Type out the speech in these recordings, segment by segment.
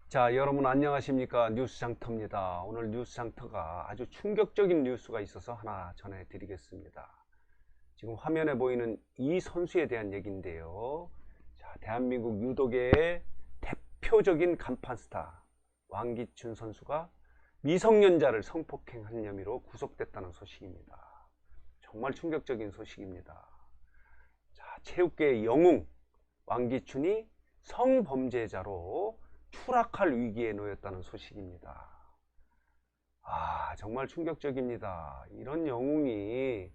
자, 여러분 안녕하십니까? 뉴스장터입니다. 오늘 뉴스장터가 아주 충격적인 뉴스가 있어서 하나 전해드리겠습니다. 지금 화면에 보이는 이 선수에 대한 얘기인데요. 자, 대한민국 유도계의 대표적인 간판 스타 왕기춘 선수가 미성년자를 성폭행한 혐의로 구속됐다는 소식입니다. 정말 충격적인 소식입니다. 자, 체육계의 영웅 왕기춘이 성범죄자로 추락할 위기에 놓였다는 소식입니다. 정말 충격적입니다. 이런 영웅이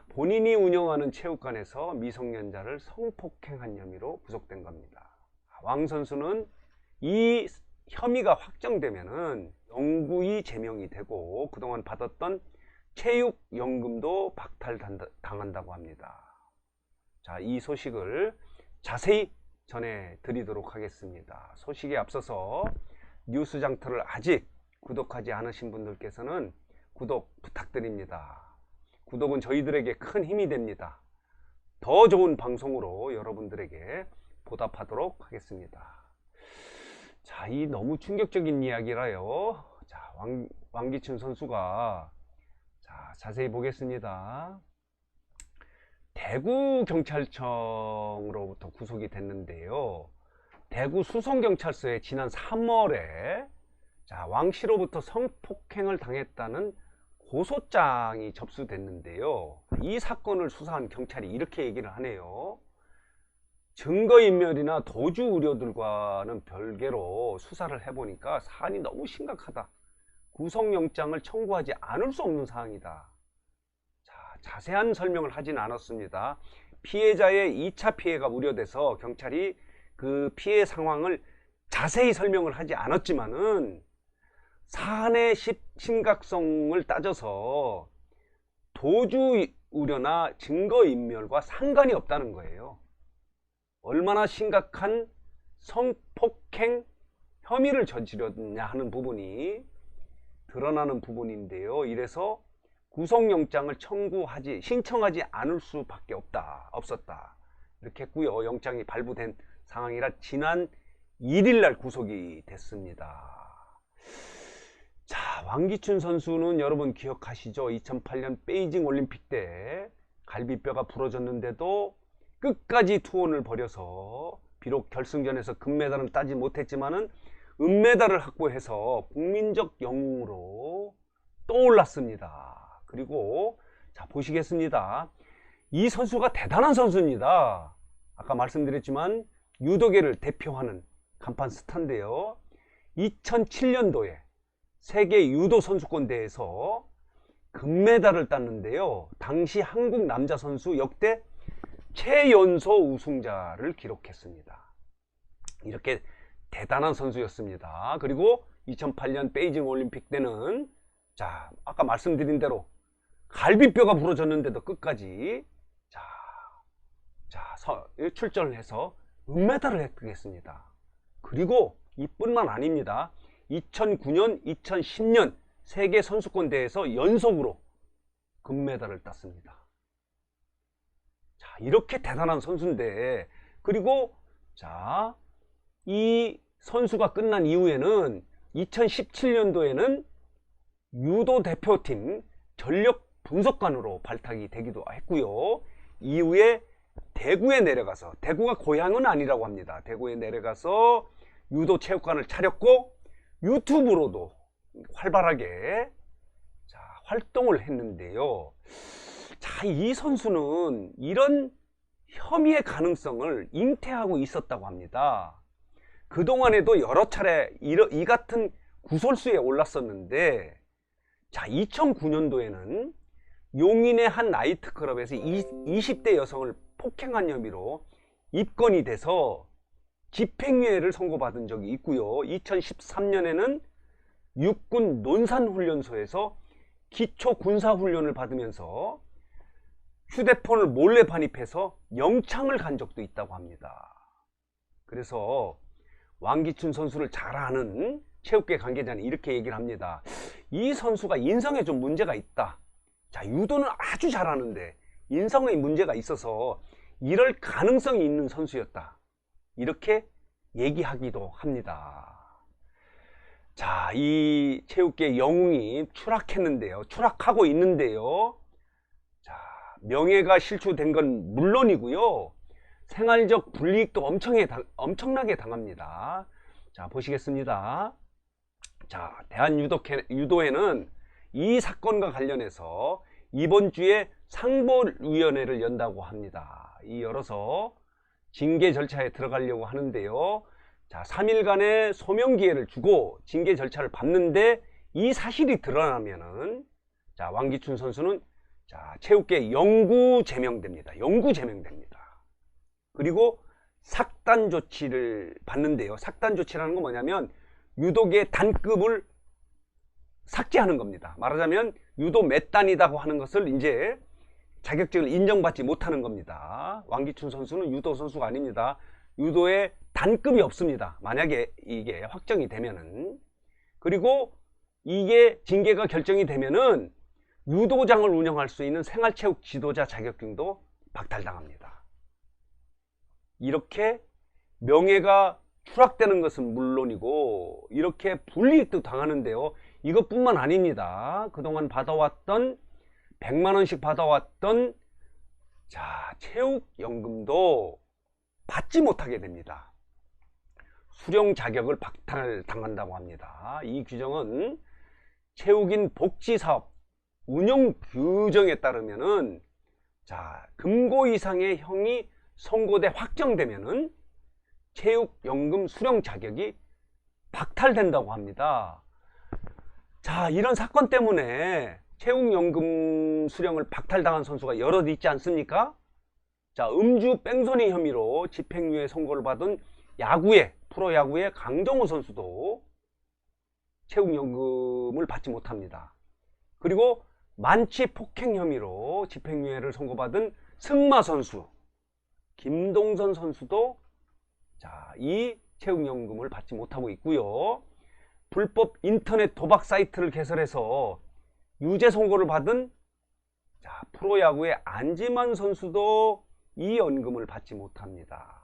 본인이 운영하는 체육관에서 미성년자를 성폭행한 혐의로 구속된 겁니다. 왕 선수는 이 혐의가 확정되면은 영구히 제명이 되고 그동안 받았던 체육연금도 박탈당한다고 합니다. 자, 이 소식을 자세히 전해드리도록 하겠습니다. 소식에 앞서서 뉴스장터를 아직 구독하지 않으신 분들께서는 구독 부탁드립니다. 구독은 저희들에게 큰 힘이 됩니다. 더 좋은 방송으로 여러분들에게 보답하도록 하겠습니다. 자, 이 너무 충격적인 이야기라요. 자, 왕기춘 선수가 자세히 보겠습니다. 대구경찰청으로부터 구속이 됐는데요. 대구 수성경찰서에 지난 3월에 왕씨로부터 성폭행을 당했다는 고소장이 접수됐는데요. 이 사건을 수사한 경찰이 이렇게 얘기를 하네요. 증거인멸이나 도주 우려들과는 별개로 수사를 해보니까 사안이 너무 심각하다. 구속영장을 청구하지 않을 수 없는 사항이다. 자세한 설명을 하진 않았습니다. 피해자의 2차 피해가 우려돼서 경찰이 그 피해 상황을 자세히 설명을 하지 않았지만은 사안의 심각성을 따져서 도주 우려나 증거인멸과 상관이 없다는 거예요. 얼마나 심각한 성폭행 혐의를 저지렀냐 하는 부분이 드러나는 부분인데요. 이래서 구속영장을 신청하지 않을 수밖에 없었다. 이렇게 했고요. 영장이 발부된 상황이라 지난 1일날 구속이 됐습니다. 자, 왕기춘 선수는 여러분 기억하시죠? 2008년 베이징 올림픽 때 갈비뼈가 부러졌는데도 끝까지 투혼을 벌여서 비록 결승전에서 금메달은 따지 못했지만은 은메달을 확보해서 국민적 영웅으로 떠올랐습니다. 그리고 보시겠습니다. 이 선수가 대단한 선수입니다. 아까 말씀드렸지만 유도계를 대표하는 간판 스타인데요. 2007년도에 세계 유도 선수권 대회에서 금메달을 땄는데요. 당시 한국 남자 선수 역대 최연소 우승자를 기록했습니다. 이렇게 대단한 선수였습니다. 그리고 2008년 베이징 올림픽 때는 아까 말씀드린 대로 갈비뼈가 부러졌는데도 끝까지 출전을 해서 은메달을 획득했습니다. 그리고 이뿐만 아닙니다. 2009년, 2010년 세계 선수권 대회에서 연속으로 금메달을 땄습니다. 이렇게 대단한 선수인데, 그리고 이 선수가 끝난 이후에는 2017년도에는 유도 대표팀 전력 분석관으로 발탁이 되기도 했고요. 이후에 대구에 내려가서, 대구가 고향은 아니라고 합니다. 대구에 내려가서 유도 체육관을 차렸고 유튜브로도 활발하게 활동을 했는데요. 이 선수는 이런 혐의의 가능성을 잉태하고 있었다고 합니다. 그동안에도 여러 차례 이 같은 구설수에 올랐었는데 2009년도에는 용인의 한 나이트클럽에서 20대 여성을 폭행한 혐의로 입건이 돼서 집행유예를 선고받은 적이 있고요. 2013년에는 육군 논산훈련소에서 기초군사훈련을 받으면서 휴대폰을 몰래 반입해서 영창을 간 적도 있다고 합니다. 그래서 왕기춘 선수를 잘 아는 체육계 관계자는 이렇게 얘기를 합니다. 이 선수가 인성에 좀 문제가 있다. 유도는 아주 잘하는데 인성에 문제가 있어서 이럴 가능성이 있는 선수였다. 이렇게 얘기하기도 합니다. 자, 이 체육계 영웅이 추락했는데요. 추락하고 있는데요. 자, 명예가 실추된 건 물론이고요. 생활적 불이익도 엄청나게 당합니다. 자, 보시겠습니다. 자, 대한유도회는 이 사건과 관련해서 이번 주에 상보위원회를 연다고 합니다. 이 열어서 징계 절차에 들어가려고 하는데요. 자, 3일간의 소명 기회를 주고 징계 절차를 밟는데 이 사실이 드러나면은 자, 왕기춘 선수는 자, 체육계 영구 제명됩니다. 영구 제명됩니다. 그리고 삭단 조치를 받는데요. 삭단 조치라는 건 뭐냐면 유도계 단급을 삭제하는 겁니다. 말하자면 유도 몇 단이라고 하는 것을 이제 자격증을 인정받지 못하는 겁니다. 왕기춘 선수는 유도 선수가 아닙니다. 유도에 단급이 없습니다. 만약에 이게 확정이 되면은. 그리고 이게 징계가 결정이 되면은 유도장을 운영할 수 있는 생활체육 지도자 자격증도 박탈당합니다. 이렇게 명예가 추락되는 것은 물론이고 이렇게 불이익도 당하는데요. 이것뿐만 아닙니다. 그동안 받아왔던 100만원씩 받아왔던 자, 체육연금도 받지 못하게 됩니다. 수령 자격을 박탈당한다고 합니다. 이 규정은 체육인 복지사업 운영 규정에 따르면은 자, 금고 이상의 형이 선고돼 확정되면은 체육연금 수령 자격이 박탈된다고 합니다. 자, 이런 사건 때문에 체육연금 수령을 박탈당한 선수가 여럿 있지 않습니까? 자, 음주 뺑소니 혐의로 집행유예 선고를 받은 프로야구의 강정호 선수도 체육연금을 받지 못합니다. 그리고 만취 폭행 혐의로 집행유예를 선고받은 승마 선수 김동선 선수도 자, 이 체육연금을 받지 못하고 있고요. 불법 인터넷 도박 사이트를 개설해서 유죄 선고를 받은 자, 프로야구의 안지만 선수도 이 연금을 받지 못합니다.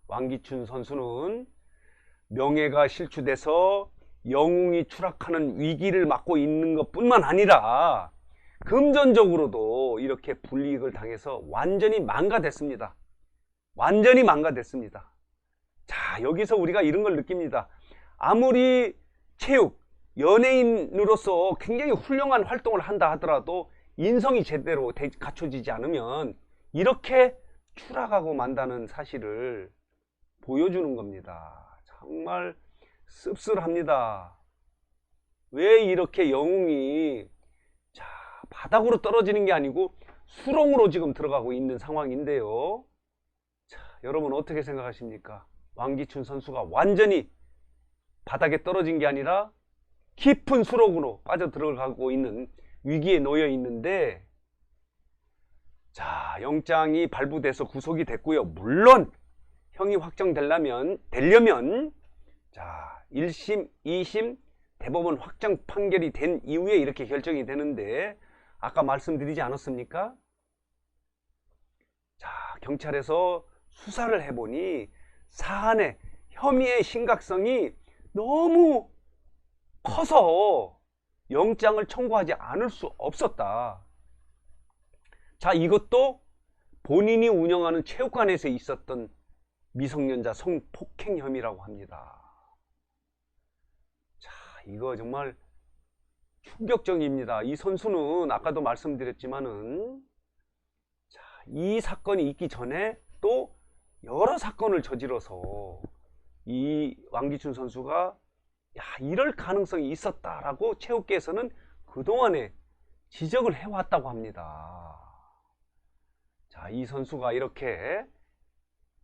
왕기춘 선수는 명예가 실추돼서 영웅이 추락하는 위기를 맞고 있는 것뿐만 아니라 금전적으로도 이렇게 불이익을 당해서 완전히 망가됐습니다. 완전히 망가됐습니다. 자, 여기서 우리가 이런 걸 느낍니다. 아무리 연예인으로서 굉장히 훌륭한 활동을 한다 하더라도 인성이 제대로 갖춰지지 않으면 이렇게 추락하고 만다는 사실을 보여주는 겁니다. 정말 씁쓸합니다. 왜 이렇게 영웅이 자, 바닥으로 떨어지는 게 아니고 수렁으로 지금 들어가고 있는 상황인데요. 자, 여러분 어떻게 생각하십니까? 왕기춘 선수가 완전히 바닥에 떨어진 게 아니라 깊은 수렁으로 빠져 들어가고 있는 위기에 놓여 있는데 자, 영장이 발부돼서 구속이 됐고요. 물론 형이 확정되려면 자, 1심, 2심 대법원 확정 판결이 된 이후에 이렇게 결정이 되는데 아까 말씀드리지 않았습니까? 자, 경찰에서 수사를 해보니 사안의 혐의의 심각성이 너무 커서 영장을 청구하지 않을 수 없었다. 자, 이것도 본인이 운영하는 체육관에서 있었던 미성년자 성폭행 혐의라고 합니다. 자, 이거 정말 충격적입니다. 이 선수는 아까도 말씀드렸지만은 자, 이 사건이 있기 전에 또 여러 사건을 저질러서 이 왕기춘 선수가 야, 이럴 가능성이 있었다라고 체육계에서는 그동안에 지적을 해왔다고 합니다. 자, 이 선수가 이렇게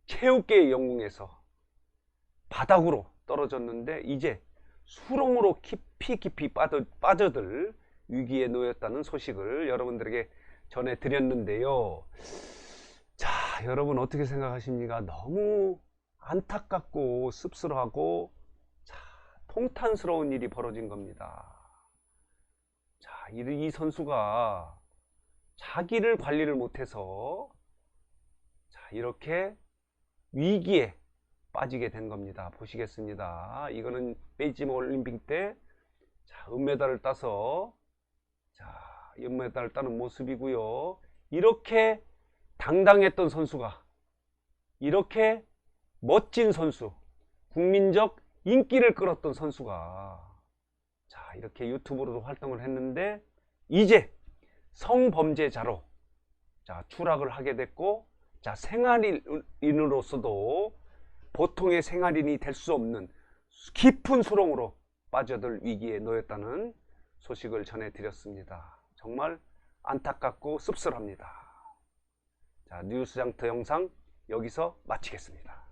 체육계의 영웅에서 바닥으로 떨어졌는데 이제 수렁으로 깊이 빠져들 위기에 놓였다는 소식을 여러분들에게 전해드렸는데요. 자, 여러분 어떻게 생각하십니까? 너무 안타깝고 씁쓸하고 자, 통탄스러운 일이 벌어진 겁니다. 자, 이 선수가 자기를 관리를 못해서 자, 이렇게 위기에 빠지게 된 겁니다. 보시겠습니다. 이거는 베이징 올림픽 때 자, 은메달을 따서 자, 은메달을 따는 모습이고요. 이렇게 당당했던 선수가, 이렇게 멋진 선수, 국민적 인기를 끌었던 선수가 자, 이렇게 유튜브로도 활동을 했는데 이제 성범죄자로 자, 추락을 하게 됐고, 자, 생활인으로서도 보통의 생활인이 될 수 없는 깊은 수렁으로 빠져들 위기에 놓였다는 소식을 전해드렸습니다. 정말 안타깝고 씁쓸합니다. 자, 뉴스장터 영상 여기서 마치겠습니다.